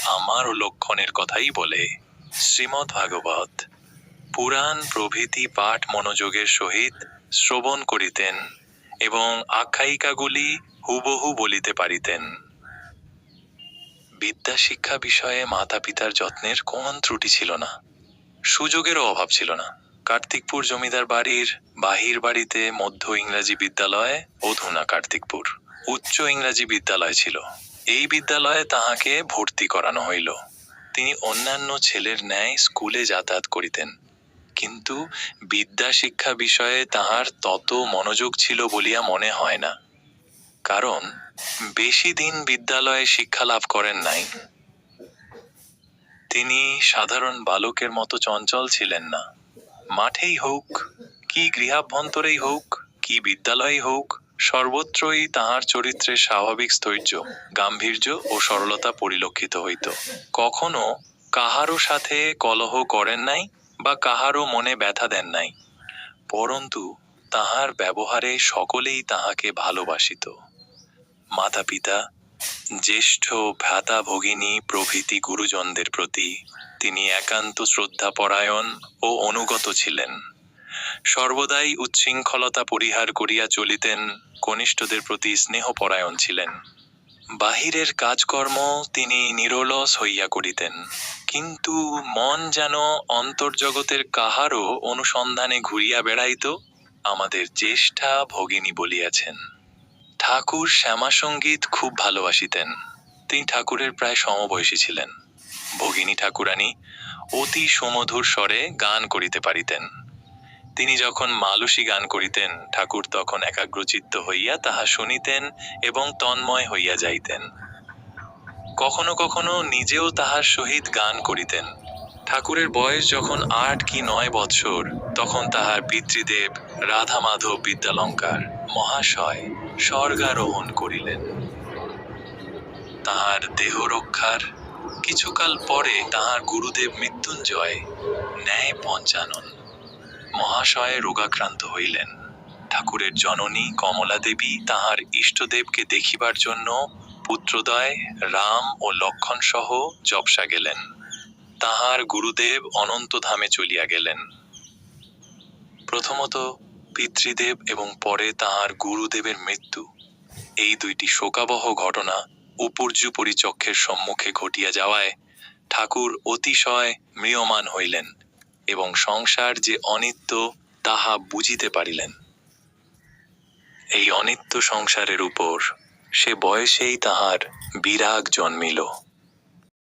আমার ও লক্ষণের কথাই বলে। শ্রীমদ্ ভাগবত পুরাণ প্রভৃতি পাঠ মনোযোগের সহিত শ্রবণ করিতেন এবং আখ্যায়িকাগুলি হুবহু বলিতে পারিতেন। বিদ্যা শিক্ষা বিষয়ে মাতা পিতার যত্নের কোন ত্রুটি ছিল না, সুযোগেরও অভাব ছিল না। কার্তিকপুর জমিদার বাড়ির বাহির বাড়িতে মধ্য ইংরাজি বিদ্যালয়, অধুনা কার্তিকপুর উচ্চ ইংরাজি বিদ্যালয় ছিল। এই বিদ্যালয়ে তাহাকে ভর্তি করানো হইল। তিনি অন্যান্য ছেলের ন্যায় স্কুলে যাতায়াত করিতেন, কিন্তু বিদ্যা শিক্ষা বিষয়ে তাহার তত মনোযোগ ছিল বলিয়া মনে হয় না, কারণ বেশি দিন বিদ্যালয়ে শিক্ষা লাভ করেন নাই। তিনি সাধারণ বালকের মতো চঞ্চল ছিলেন না। মাঠেই হোক, কি গৃহাভ্যন্তরেই হোক, কি বিদ্যালয়েই হোক, সর্বত্রই তাহার চরিত্রে স্বাভাবিক স্থৈর্য, গাম্ভীর্য ও সরলতা পরিলক্ষিত হইত। কখনো কাহারও সাথে কলহ করেন নাই বা কাহারও মনে ব্যথা দেন নাই, পরন্তু তাহার ব্যবহারে সকলেই তাহাকে ভালোবাসিত। মাতা পিতা, জ্যেষ্ঠ ভ্রাতা ভগিনী প্রভৃতি গুরুজনদের প্রতি তিনি একান্ত শ্রদ্ধাপরায়ণ ও অনুগত ছিলেন। সর্বদাই উচ্ছৃঙ্খলতা পরিহার করিয়া চলিতেন, কনিষ্ঠদের প্রতি স্নেহপরায়ণ ছিলেন। বাহিরের কাজকর্ম তিনি নিরলস হইয়া করিতেন, কিন্তু মন যেন অন্তর্জগতের কাহারও অনুসন্ধানে ঘুরিয়া বেড়াইত। আমাদের জ্যেষ্ঠা ভগিনী বলিয়াছেন। ঠাকুর শ্যামাসঙ্গীত খুব ভালোবাসিতেন। তিনি ঠাকুরের প্রায় সমবয়সী ছিলেন। ভগিনী ঠাকুরানী অতি সুমধুর স্বরে গান করিতে পারিতেন। তিনি যখন মালসী গান করিতেন, ঠাকুর তখন একাগ্রচিত্ত হইয়া তাহা শুনিতেন এবং তন্ময় হইয়া যাইতেন। কখনো কখনো নিজেও তাহার সহিত গান করিতেন। ঠাকুরের বয়স যখন 8 কি 9 বৎসর, তখন তাহার পিতৃদেব রাধা মাধব বিদ্যালঙ্কার মহাশয় স্বর্গারোহণ করিলেন। তাহার দেহ রক্ষার কিছুকাল পরে তাহার গুরুদেব মৃত্যুঞ্জয় ন্যায় পঞ্চানন মহাশয় রোগাক্রান্ত হইলেন। ঠাকুরের জননী কমলা দেবী তাহার ইষ্টদেবকে দেখিবার জন্য পুত্রদ্বয় রাম ও লক্ষণ সহ জবসা গেলেন। তাহার গুরুদেব অনন্তধামে চলিয়া গেলেন। প্রথমত পিতৃদেব এবং পরে তাহার গুরুদেবের মৃত্যু, এই দুইটি শোকাবহ ঘটনা উপর্যুপরি চক্ষের সম্মুখে ঘটিয়া যাওয়ায় ঠাকুর অতিশয় ম্রিয়মাণ হইলেন এবং সংসার যে অনিত্য তাহা বুঝিতে পারিলেন। এই অনিত্য সংসারের উপর সে বয়সেই তাহার বিরাগ জন্মিল।